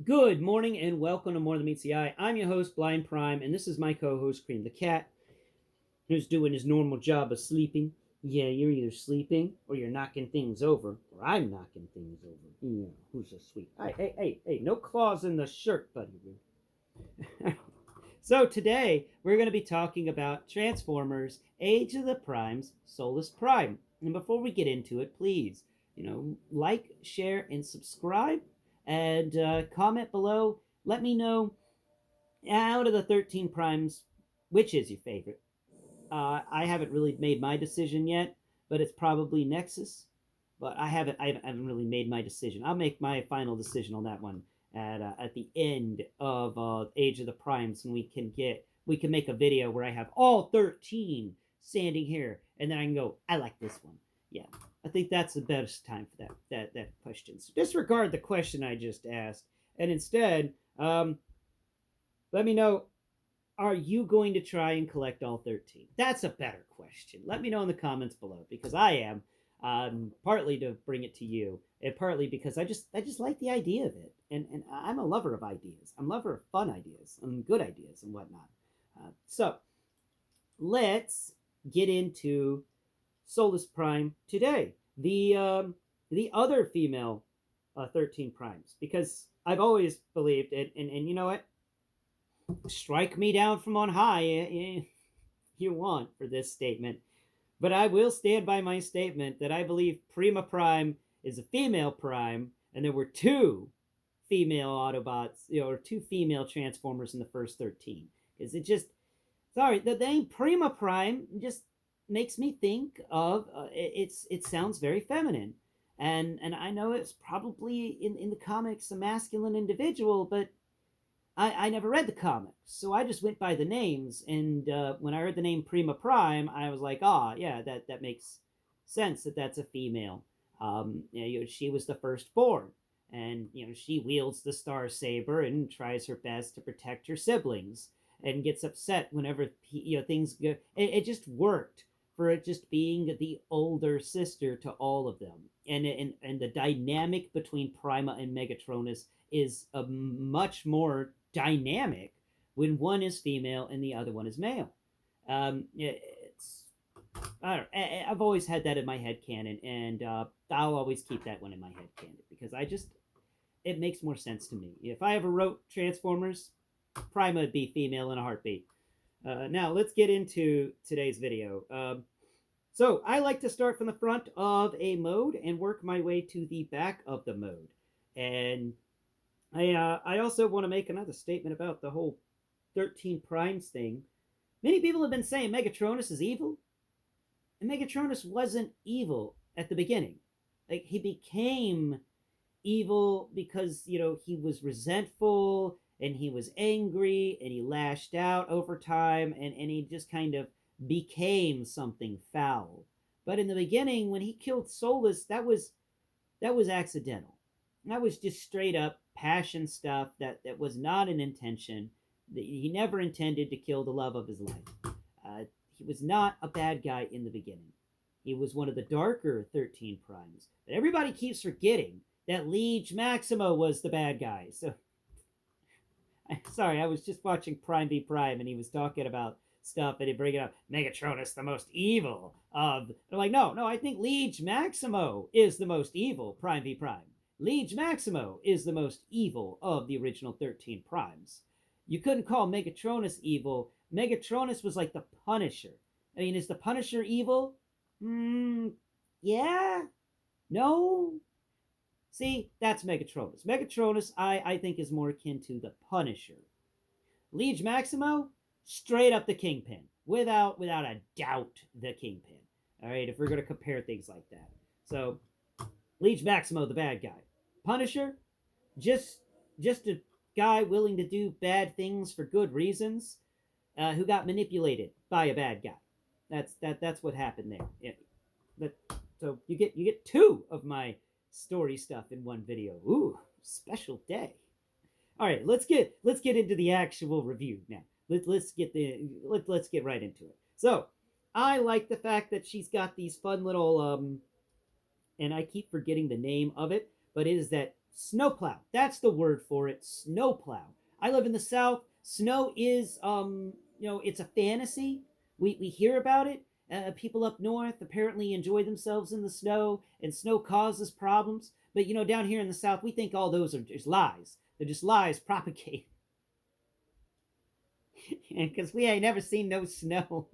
Good morning and welcome to More Than Meets the Eye. I'm your host, Blind Prime, and this is my co-host, Cream the Cat, who's doing his normal job of sleeping. Yeah, you're either sleeping or you're knocking things over, or I'm knocking things over. Yeah, who's so sweet? Hey, no claws in the shirt, buddy. So today we're going to be talking about Transformers: Age of the Primes, Soulless Prime. And before we get into it, please, like, share, and subscribe, and comment below. Let me know out of the 13 primes, which is your favorite. I haven't really made my decision yet, but it's probably Nexus. But I haven't really made my decision. I'll make my final decision on that one at the end of Age of the Primes, and we can make a video where I have all 13 standing here, and then I can go, I like this one. Yeah, I think that's the best time for that question. So disregard the question I just asked, and instead, let me know, are you going to try and collect all 13? That's a better question. Let me know in the comments below, because I am. Partly to bring it to you, and partly because I just like the idea of it, and I'm a lover of ideas. I'm a lover of fun ideas and good ideas and whatnot. So let's get into Soulless Prime today. The other female 13 primes, because I've always believed it, and you know what? Strike me down from on high if you want for this statement. But I will stand by my statement that I believe Prima Prime is a female prime, and there were two female Autobots, or two female Transformers in the first 13. Because sorry, the name Prima Prime just makes me think of, it sounds very feminine. And I know it's probably in the comics a masculine individual, but I never read the comics, so I just went by the names. And when I heard the name Prima Prime, I was like, yeah, that makes sense that's a female. She was the firstborn, and she wields the Star Saber and tries her best to protect her siblings, and gets upset whenever things go. It just worked for it just being the older sister to all of them, and the dynamic between Prima and Megatronus is a much more dynamic when one is female and the other one is male. It's I don't know, I've always had that in my head canon, and I'll always keep that one in my head canon, because it makes more sense to me. If I ever wrote Transformers, Prima would be female in a heartbeat. Now let's get into today's video. So I like to start from the front of a mode and work my way to the back of the mode. And I also want to make another statement about the whole 13 primes thing. Many people have been saying Megatronus is evil, and Megatronus wasn't evil at the beginning. Like, he became evil because he was resentful, and he was angry, and he lashed out over time, and he just kind of became something foul. But in the beginning, when he killed Soulless, that was accidental. That was just straight up passion stuff that was not an intention. He never intended to kill the love of his life. He was not a bad guy in the beginning. He was one of the darker 13 primes. But everybody keeps forgetting that Liege Maximo was the bad guy. So, sorry, I was just watching Prime v Prime, and he was talking about stuff, and he bring it up, Megatronus, the most evil of. They're like, no, I think Liege Maximo is the most evil Prime v Prime. Liege Maximo is the most evil of the original 13 primes. You couldn't call Megatronus evil. Megatronus was like the Punisher. I mean, is the Punisher evil? Yeah? No? See, that's Megatronus. Megatronus, I think, is more akin to the Punisher. Liege Maximo, straight up the Kingpin. Without a doubt, the Kingpin. All right, if we're going to compare things like that. So, Liege Maximo, the bad guy. Punisher, just a guy willing to do bad things for good reasons, who got manipulated by a bad guy. That's what happened there. Yeah. So you get two of my story stuff in one video. Ooh, special day. All right, let's get into the actual review now. Let's get right into it. So, I like the fact that she's got these fun little and I keep forgetting the name of it, but it is that Snowplow. That's the word for it. Snowplow. I live in the South. Snow is, it's a fantasy. We hear about it. People up north apparently enjoy themselves in the snow, and snow causes problems. But down here in the South, we think all those are just lies. They're just lies propagated. Because we ain't never seen no snow.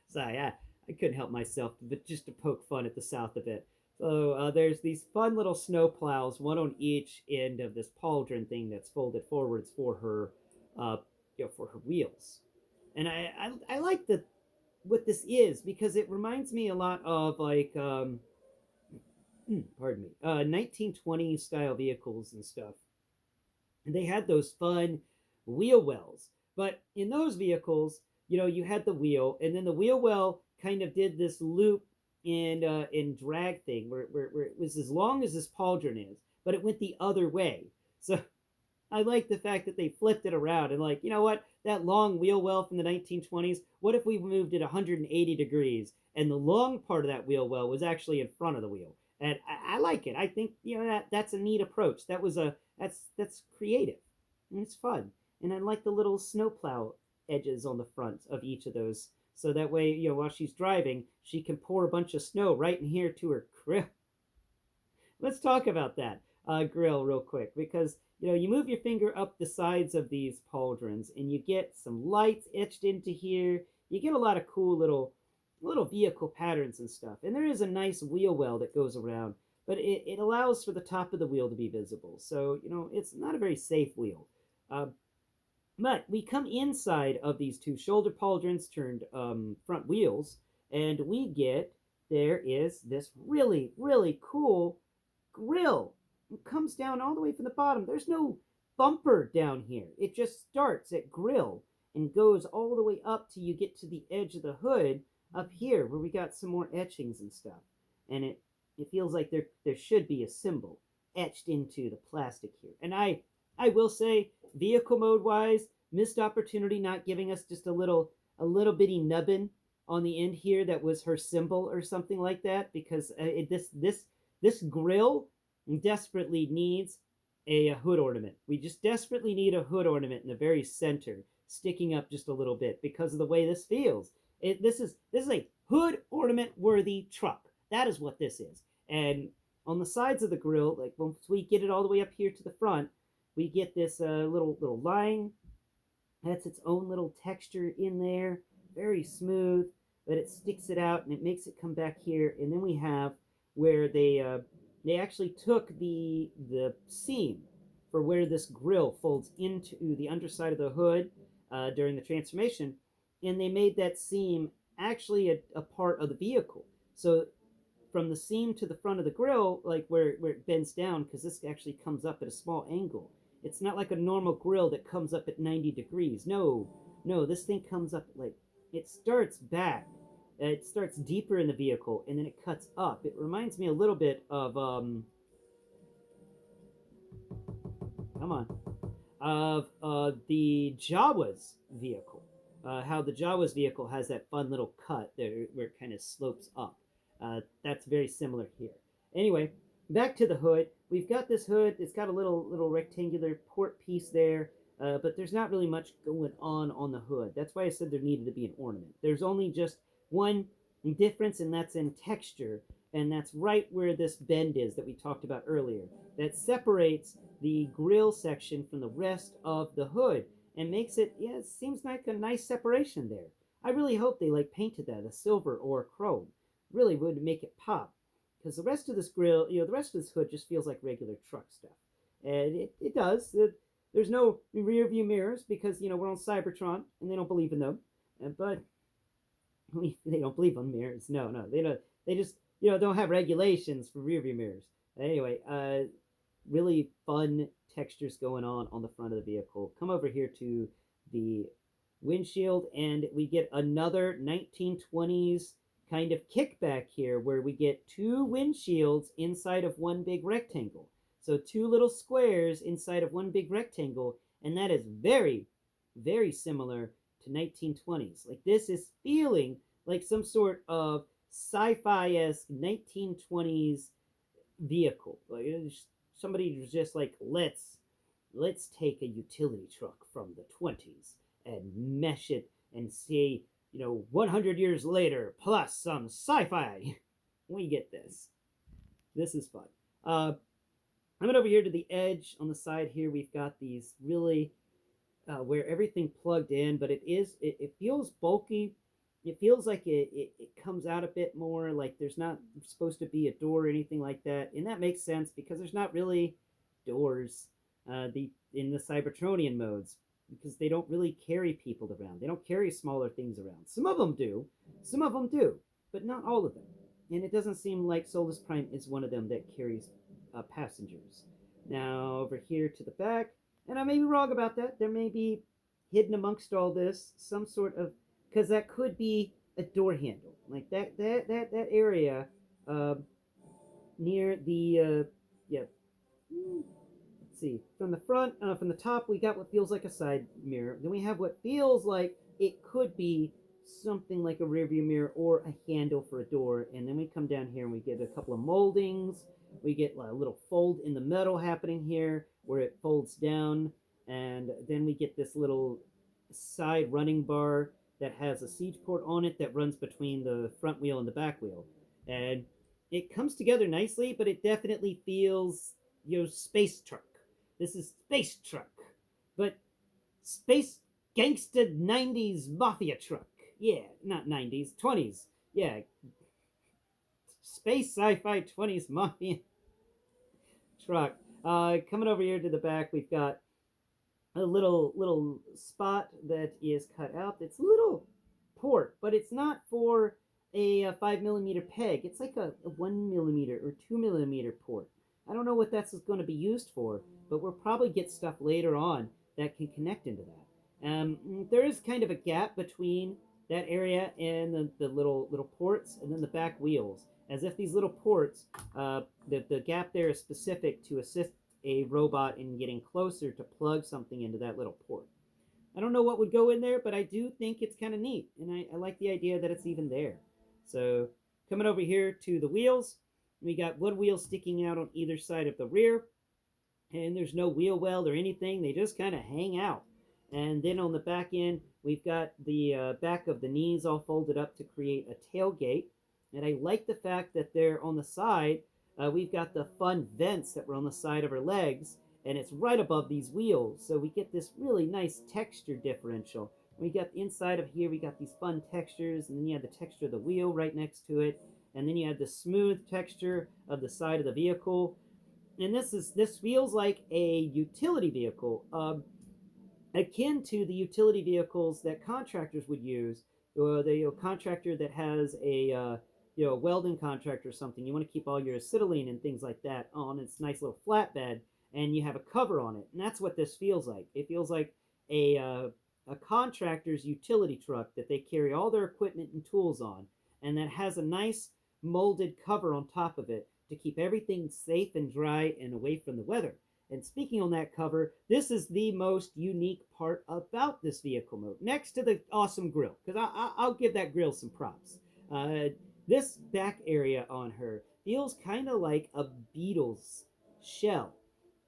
Sorry, I couldn't help myself, but just to poke fun at the South a bit. So there's these fun little snow plows, one on each end of this pauldron thing that's folded forwards for her, uh, for her wheels. And I like what this is because it reminds me a lot of like pardon me, 1920s style vehicles and stuff. And they had those fun wheel wells. But in those vehicles, you had the wheel, and then the wheel well kind of did this loop in drag thing where it was as long as this pauldron is, but it went the other way. So I like the fact that they flipped it around and like, you know what? That long wheel well from the 1920s, what if we moved it 180 degrees and the long part of that wheel well was actually in front of the wheel? And I like it. I think that's a neat approach. That's creative and it's fun. And I like the little snowplow edges on the front of each of those, so that way while she's driving, she can pour a bunch of snow right in here to her grill. Let's talk about that grill real quick because you move your finger up the sides of these pauldrons and you get some lights etched into here. You get a lot of cool little vehicle patterns and stuff. And there is a nice wheel well that goes around, but it allows for the top of the wheel to be visible. So, it's not a very safe wheel. But we come inside of these two shoulder pauldrons turned front wheels, and there is this really, really cool grill. It comes down all the way from the bottom. There's no bumper down here. It just starts at grill and goes all the way up till you get to the edge of the hood up here where we got some more etchings and stuff. And it feels like there should be a symbol etched into the plastic here. And I will say, vehicle mode wise, missed opportunity not giving us just a little bitty nubbin on the end here that was her symbol or something like that, because this grill desperately needs a hood ornament. We just desperately need a hood ornament in the very center, sticking up just a little bit because of the way this feels. This is a hood ornament worthy truck. That is what this is. And on the sides of the grill, like once we get it all the way up here to the front, we get this little line. That's its own little texture in there, very smooth, but it sticks it out and it makes it come back here. And then we have where they actually took the seam for where this grill folds into the underside of the hood during the transformation, and they made that seam actually a part of the vehicle. So from the seam to the front of the grill, like where it bends down, because this actually comes up at a small angle. It's not like a normal grill that comes up at 90 degrees. No, this thing comes up like, it starts back. It starts deeper in the vehicle, and then it cuts up. It reminds me a little bit of, the Jawa's vehicle. How the Jawa's vehicle has that fun little cut there where it kind of slopes up. That's very similar here. Anyway, back to the hood. We've got this hood. It's got a little rectangular port piece there, but there's not really much going on the hood. That's why I said there needed to be an ornament. There's only just one difference, and that's in texture, and that's right where this bend is that we talked about earlier. That separates the grill section from the rest of the hood and makes it, it seems like a nice separation there. I really hope they painted that a silver or a chrome. Really would make it pop. Because the rest of this grill, the rest of this hood just feels like regular truck stuff. And it does. There's no rear view mirrors because, we're on Cybertron and they don't believe in them. But they don't believe in mirrors. No, they don't. They just, don't have regulations for rear view mirrors. Anyway, really fun textures going on the front of the vehicle. Come over here to the windshield and we get another 1920s kind of kickback here where we get two windshields inside of one big rectangle. So two little squares inside of one big rectangle, and that is very, very similar to 1920s. Like this is feeling like some sort of sci-fi-esque 1920s vehicle. Like somebody was just like, let's take a utility truck from the 20s and mesh it and see, 100 years later plus some sci-fi. We get this. This is fun. Coming over here to the edge on the side here, we've got these really where everything plugged in, but it feels bulky. It feels like it comes out a bit more, like there's not supposed to be a door or anything like that, and that makes sense because there's not really doors in the Cybertronian modes, because they don't really carry people around. They don't carry smaller things around. Some of them do, but not all of them. And it doesn't seem like Soulless Prime is one of them that carries passengers. Now over here to the back, and I may be wrong about that. There may be hidden amongst all this some sort of, because that could be a door handle, like that area uh, near the yeah. Let's see. From the front, from the top, we got what feels like a side mirror. Then we have what feels like it could be something like a rearview mirror or a handle for a door. And then we come down here and we get a couple of moldings. We get a little fold in the metal happening here where it folds down. And then we get this little side running bar that has a siege port on it that runs between the front wheel and the back wheel. And it comes together nicely, but it definitely feels, space truck. This is space truck, but space gangsta 90s mafia truck. Yeah, not 90s, 20s. Yeah, space sci-fi 20s mafia truck. Coming over here to the back, we've got a little spot that is cut out. It's a little port, but it's not for a 5mm peg. It's like a 1mm or 2mm port. I don't know what that's going to be used for, but we'll probably get stuff later on that can connect into that. There is kind of a gap between that area and the little ports and then the back wheels, as if these little ports, the gap there is specific to assist a robot in getting closer to plug something into that little port. I don't know what would go in there, but I do think it's kind of neat, and I like the idea that it's even there. So coming over here to the wheels, we got one wheel sticking out on either side of the rear, and there's no wheel well or anything. They just kind of hang out. And then on the back end, we've got the back of the knees all folded up to create a tailgate. And I like the fact that they're on the side. We've got the fun vents that were on the side of her legs, and it's right above these wheels. So we get this really nice texture differential. We got the inside of here, we got these fun textures, and then you have the texture of the wheel right next to it. And then you have the smooth texture of the side of the vehicle. And this feels like a utility vehicle, akin to the utility vehicles that contractors would use. The contractor that has a welding contractor or something, you want to keep all your acetylene and things like that on its nice little flatbed, and you have a cover on it. And that's what this feels like. It feels like a contractor's utility truck that they carry all their equipment and tools on, and that has a nice molded cover on top of it to keep everything safe and dry and away from the weather. And speaking on that cover, this is the most unique part about this vehicle mode, next to the awesome grill, because I'll give that grill some props. This back area on her feels kind of like a beetle's shell,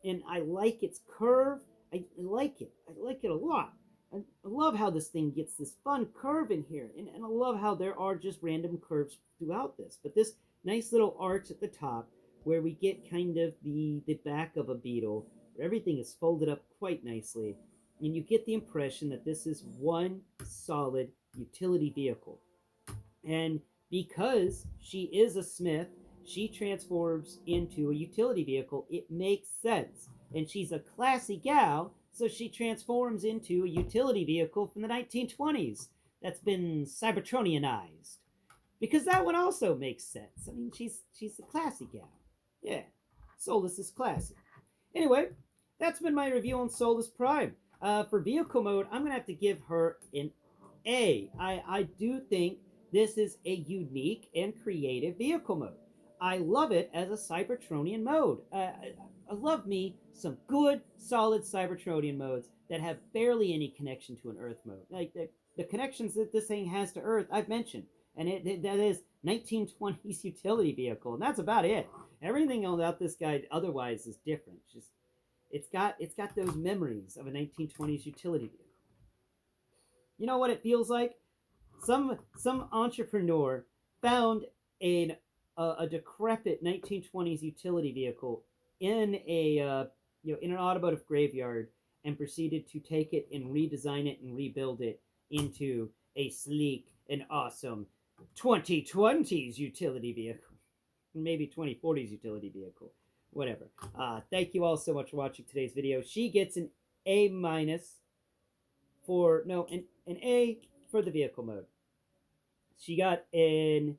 and I like its curve. I like it. I like it a lot. I love how this thing gets this fun curve in here, and I love how there are just random curves throughout this. But this nice little arch at the top, where we get kind of the back of a beetle, where everything is folded up quite nicely, and you get the impression that this is one solid utility vehicle. And because she is a smith, she transforms into a utility vehicle. It makes sense. And she's a classy gal, so she transforms into a utility vehicle from the 1920s that's been Cybertronianized. Because that one also makes sense. I mean, she's a classy gal. Yeah, Soulless is classy. Anyway, that's been my review on Soulless Prime. For vehicle mode, I'm going to have to give her an A. I do think this is a unique and creative vehicle mode. I love it as a Cybertronian mode. I love me some good, solid Cybertronian modes that have barely any connection to an Earth mode. Like the connections that this thing has to Earth, I've mentioned. And that is 1920s utility vehicle, and that's about it. Everything about this guy otherwise is different. Just it's got those memories of a 1920s utility vehicle. You know what it feels like? Some entrepreneur found a decrepit 1920s utility vehicle in a in an automotive graveyard and proceeded to take it and redesign it and rebuild it into a sleek and awesome 2020s utility vehicle, maybe 2040s utility vehicle, whatever. Thank you all so much for watching today's video. She gets an A minus for no an A for the vehicle mode. She got an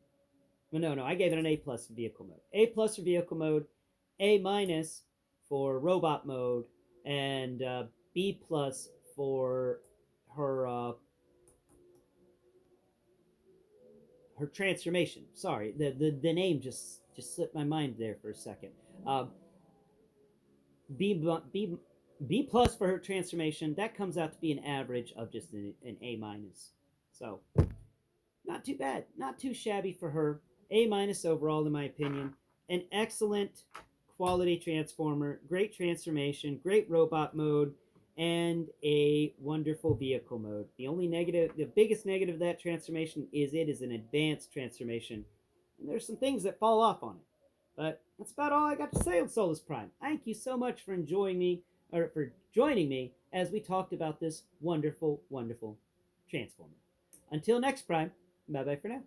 well, no, I gave it an A plus for vehicle mode. A plus for vehicle mode, A minus for robot mode, and B plus for her her transformation. Sorry, the name just slipped my mind there for a second. Uh, B B B plus for her transformation. That comes out to be an average of just an A minus. So not too bad, not too shabby for her. A minus overall, in my opinion. An excellent quality transformer, great transformation, great robot mode, and a wonderful vehicle mode. The only negative, the biggest negative of that transformation is it is an advanced transformation, and there's some things that fall off on it. But that's about all I got to say on Soulless Prime. Thank you so much for enjoying me, or for joining me as we talked about this wonderful, wonderful transformer. Until next Prime, bye bye for now.